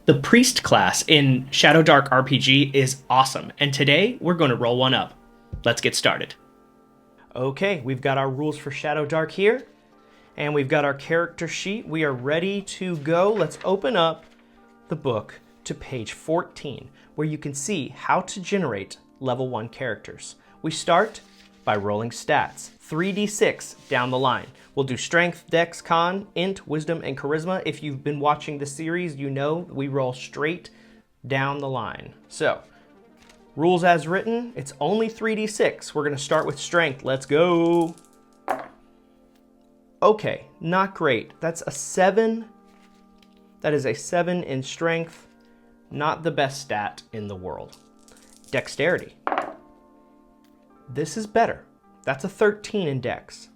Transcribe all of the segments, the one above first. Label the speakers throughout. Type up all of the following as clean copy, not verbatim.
Speaker 1: The priest class in Shadowdark RPG is awesome, and today we're going to roll one up. Let's get started. Okay, we've got our rules for Shadowdark here, and we've got our character sheet. We are ready to go. Let's open up the book to page 14, where you can see how to generate level 1 characters. We start by rolling stats, 3d6 down the line. We'll do strength, dex, con, int, wisdom, and charisma. If you've been watching the series, you know we roll straight down the line. So, rules as written, it's only 3d6. We're gonna start with strength. Let's go. Okay, not great. That's a 7. That is a 7 in strength. Not the best stat in the world. Dexterity. This is better. That's a 13 in dex.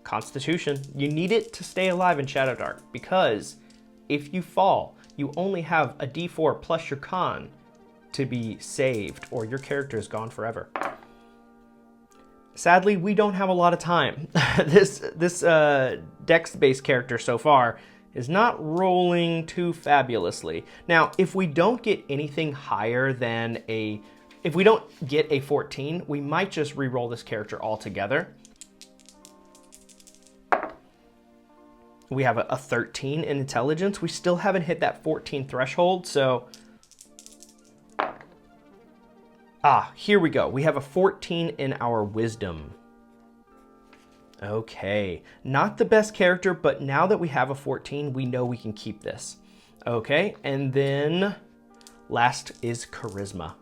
Speaker 1: Constitution. You need it to stay alive in Shadowdark because if you fall, you only have a d4 plus your con to be saved or your character is gone forever. Sadly, we don't have a lot of time. This dex-based character so far is not rolling too fabulously. Now, if we don't get anything higher than if we don't get a 14, we might just re-roll this character altogether. We have a 13 in intelligence. We still haven't hit that 14 threshold, so... here we go. We have a 14 in our wisdom. Okay, not the best character, but now that we have a 14, we know we can keep this. Okay, and then last is charisma.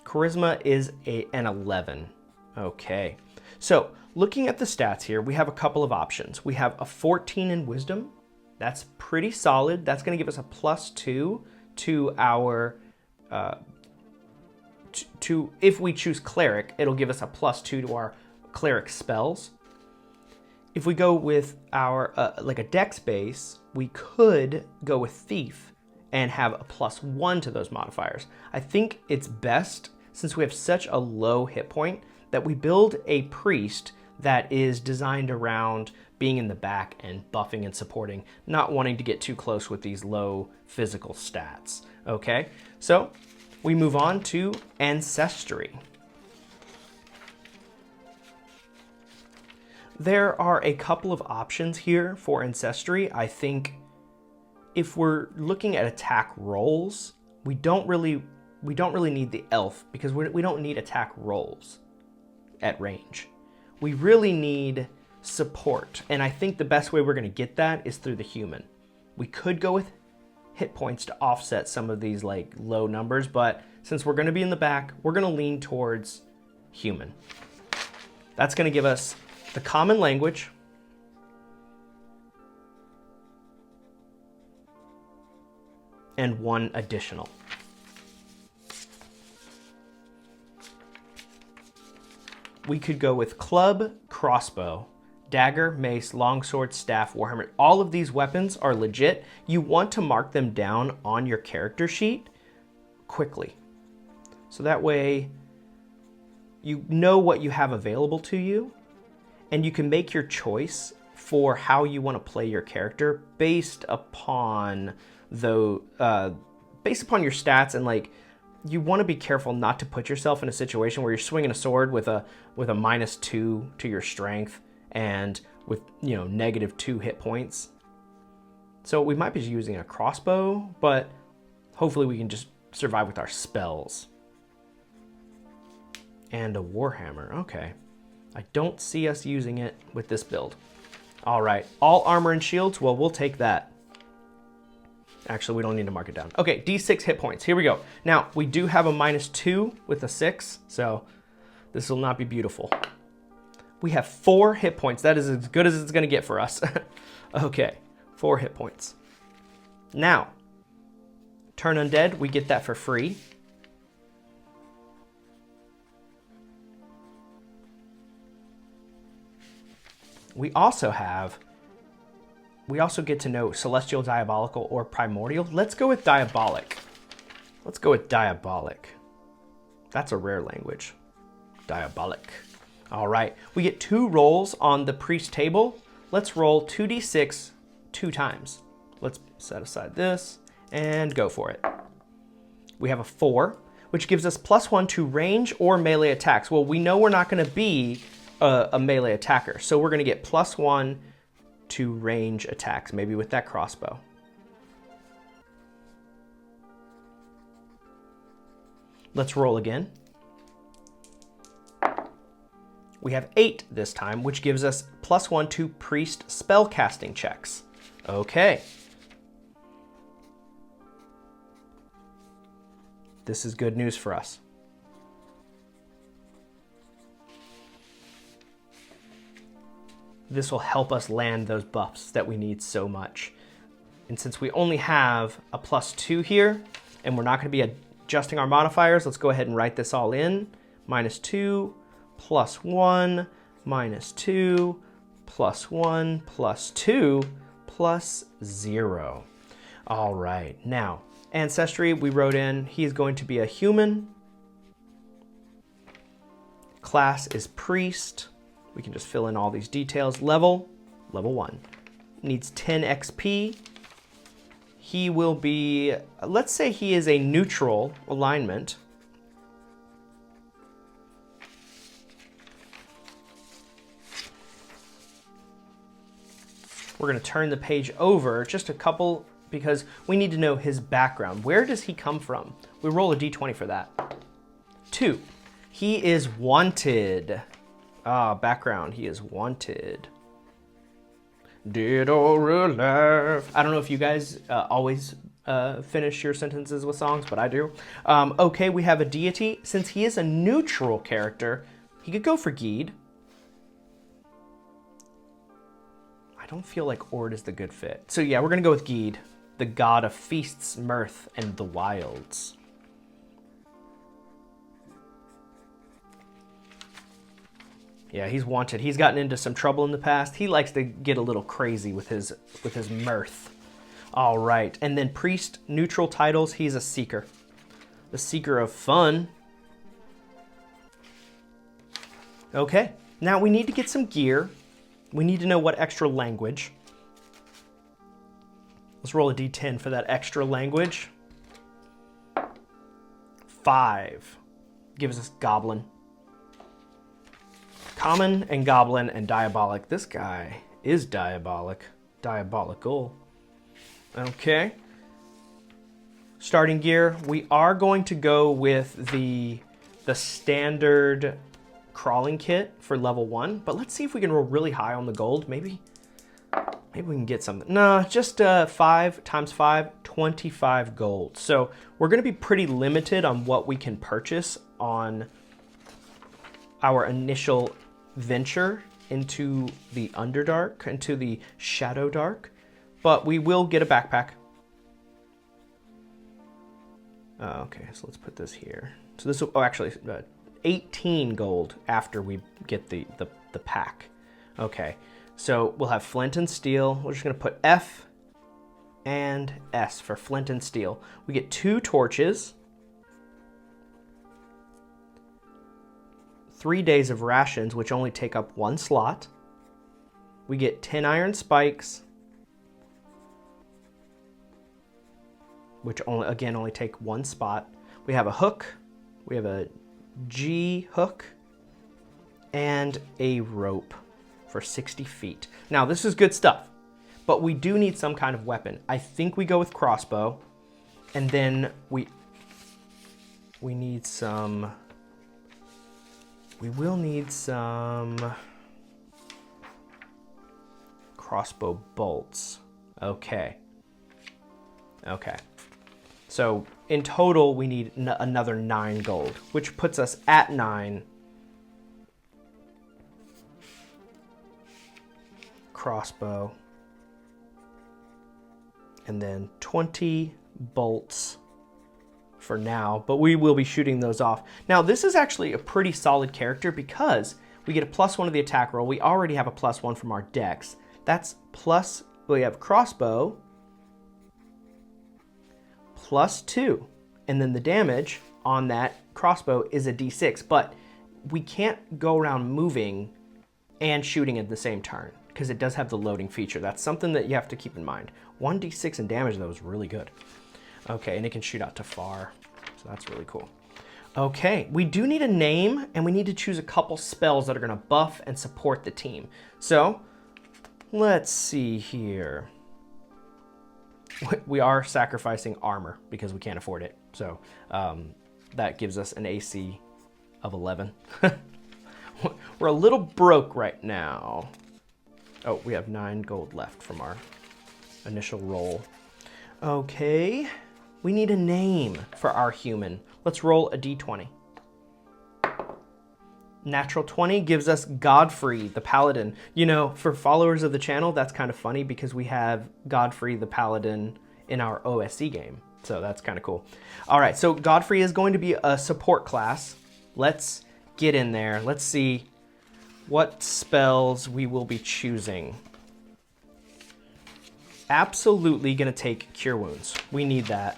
Speaker 1: Charisma is an 11. Okay, so looking at the stats here, we have a couple of options. We have a 14 in wisdom. That's pretty solid. That's going to give us a +2 to our... if we choose cleric, it'll give us a +2 to our cleric spells. If we go with our like a dex base, we could go with thief and have a +1 to those modifiers. I think it's best, since we have such a low hit point, that we build a priest that is designed around being in the back and buffing and supporting, not wanting to get too close with these low physical stats. Okay, so we move on to ancestry. There are a couple of options here for ancestry. I think if we're looking at attack rolls, we don't really need the elf because we don't need attack rolls at range. We really need support, and I think the best way we're going to get that is through the human. We could go with hit points to offset some of these like low numbers, but since we're going to be in the back, we're going to lean towards human. That's going to give us the common language, and 1 additional. We could go with club, crossbow, dagger, mace, longsword, staff, warhammer. All of these weapons are legit. You want to mark them down on your character sheet quickly. So that way you know what you have available to you, and you can make your choice for how you want to play your character based upon your stats, and like you want to be careful not to put yourself in a situation where you're swinging a sword with a -2 to your strength and with -2 hit points. So we might be using a crossbow, but hopefully we can just survive with our spells. And a warhammer. Okay. I don't see us using it with this build. All right. All armor and shields. Well, we'll take that. Actually, we don't need to mark it down. Okay, D6 hit points. Here we go. Now, we do have a -2 with a 6, so this will not be beautiful. We have 4 hit points. That is as good as it's going to get for us. Okay, 4 hit points. Now, turn undead. We get that for free. We also get to know Celestial, Diabolical, or Primordial. Let's go with Diabolic. Let's go with Diabolic. That's a rare language. Diabolic. All right, we get 2 rolls on the priest table. Let's roll 2d6 2 times. Let's set aside this and go for it. We have a 4, which gives us +1 to range or melee attacks. Well, we know we're not going to be a melee attacker, so we're going to get +1 to range attacks, maybe with that crossbow. Let's roll again. We have 8 this time, which gives us +1 to priest spell casting checks. Okay. This is good news for us. This will help us land those buffs that we need so much. And since we only have a +2 here, and we're not going to be adjusting our modifiers, let's go ahead and write this all in. -2, +1, -2, +1, +2, +0. All right, now, ancestry, we wrote in, he's going to be a human. Class is priest. We can just fill in all these details. Level 1. Needs 10 XP. He will be, let's say he is a neutral alignment. We're going to turn the page over just a couple because we need to know his background. Where does he come from? We roll a d20 for that. 2. He is wanted. Background. He is wanted. Dead or alive. I don't know if you guys always finish your sentences with songs, but I do. Okay, we have a deity. Since he is a neutral character, he could go for Geed. I don't feel like Ord is the good fit. So yeah, we're going to go with Geed, the god of feasts, mirth, and the wilds. Yeah, he's wanted. He's gotten into some trouble in the past. He likes to get a little crazy with his mirth. All right, and then priest, neutral titles. He's a seeker. The seeker of fun. Okay, now we need to get some gear. We need to know what extra language. Let's roll a d10 for that extra language. 5 gives us goblin. Common and goblin and diabolic. This guy is diabolic. Diabolical. Okay. Starting gear. We are going to go with the standard crawling kit for level 1, but let's see if we can roll really high on the gold. Maybe we can get something. No, just 5 times 5, 25 gold. So we're going to be pretty limited on what we can purchase on our initial venture into the Underdark, into the Shadowdark, but we will get a backpack. Okay, so let's put this here. So this will, actually 18 gold after we get the pack. Okay, so we'll have flint and steel. We're just gonna put F and S for flint and steel. We get 2 torches, 3 days of rations, which only take up 1 slot. We get 10 iron spikes, which only take 1 spot. We have a hook, we have a G hook, and a rope for 60 feet. Now this is good stuff, but we do need some kind of weapon. I think we go with crossbow, and then we need some. We will need some crossbow bolts. Okay. So in total, we need another 9 gold, which puts us at 9. Crossbow. And then 20 bolts for now, but we will be shooting those off. Now, this is actually a pretty solid character because we get a +1 to the attack roll. We already have a +1 from our dex. That's plus, we have crossbow, +2. And then the damage on that crossbow is a d6, but we can't go around moving and shooting at the same turn because it does have the loading feature. That's something that you have to keep in mind. 1d6 in damage though is really good. Okay, and it can shoot out to far, so that's really cool. Okay, we do need a name, and we need to choose a couple spells that are gonna buff and support the team. So, let's see here. We are sacrificing armor because we can't afford it. So, that gives us an AC of 11. We're a little broke right now. Oh, we have 9 gold left from our initial roll. Okay, we need a name for our human. Let's roll a d20. Natural 20 gives us Godfrey, the Paladin. You know, for followers of the channel, that's kind of funny because we have Godfrey, the Paladin in our OSC game. So that's kind of cool. All right, so Godfrey is going to be a support class. Let's get in there. Let's see what spells we will be choosing. Absolutely gonna take Cure Wounds. We need that.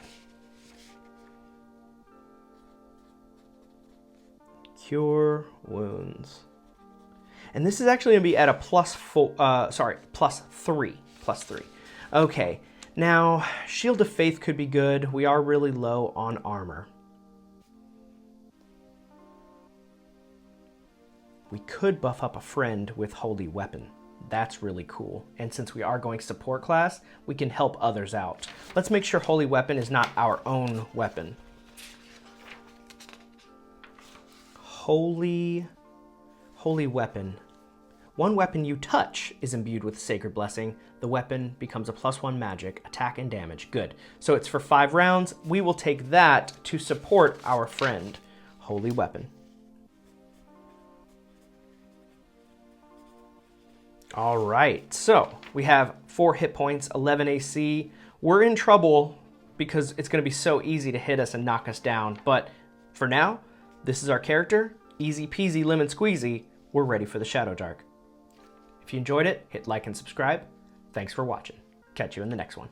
Speaker 1: Cure Wounds. And this is actually gonna be at a plus 3. Okay, now Shield of Faith could be good. We are really low on armor. We could buff up a friend with Holy Weapon. That's really cool. And since we are going support class, we can help others out. Let's make sure Holy Weapon is not our own weapon. Holy Weapon. One weapon you touch is imbued with Sacred Blessing. The weapon becomes a +1 magic, attack and damage. Good. So it's for 5 rounds. We will take that to support our friend. Holy Weapon. All right, so we have 4 hit points, 11 AC. We're in trouble because it's gonna be so easy to hit us and knock us down. But for now, this is our character, easy peasy lemon squeezy. We're ready for the Shadowdark. If you enjoyed it, hit like and subscribe. Thanks for watching. Catch you in the next one.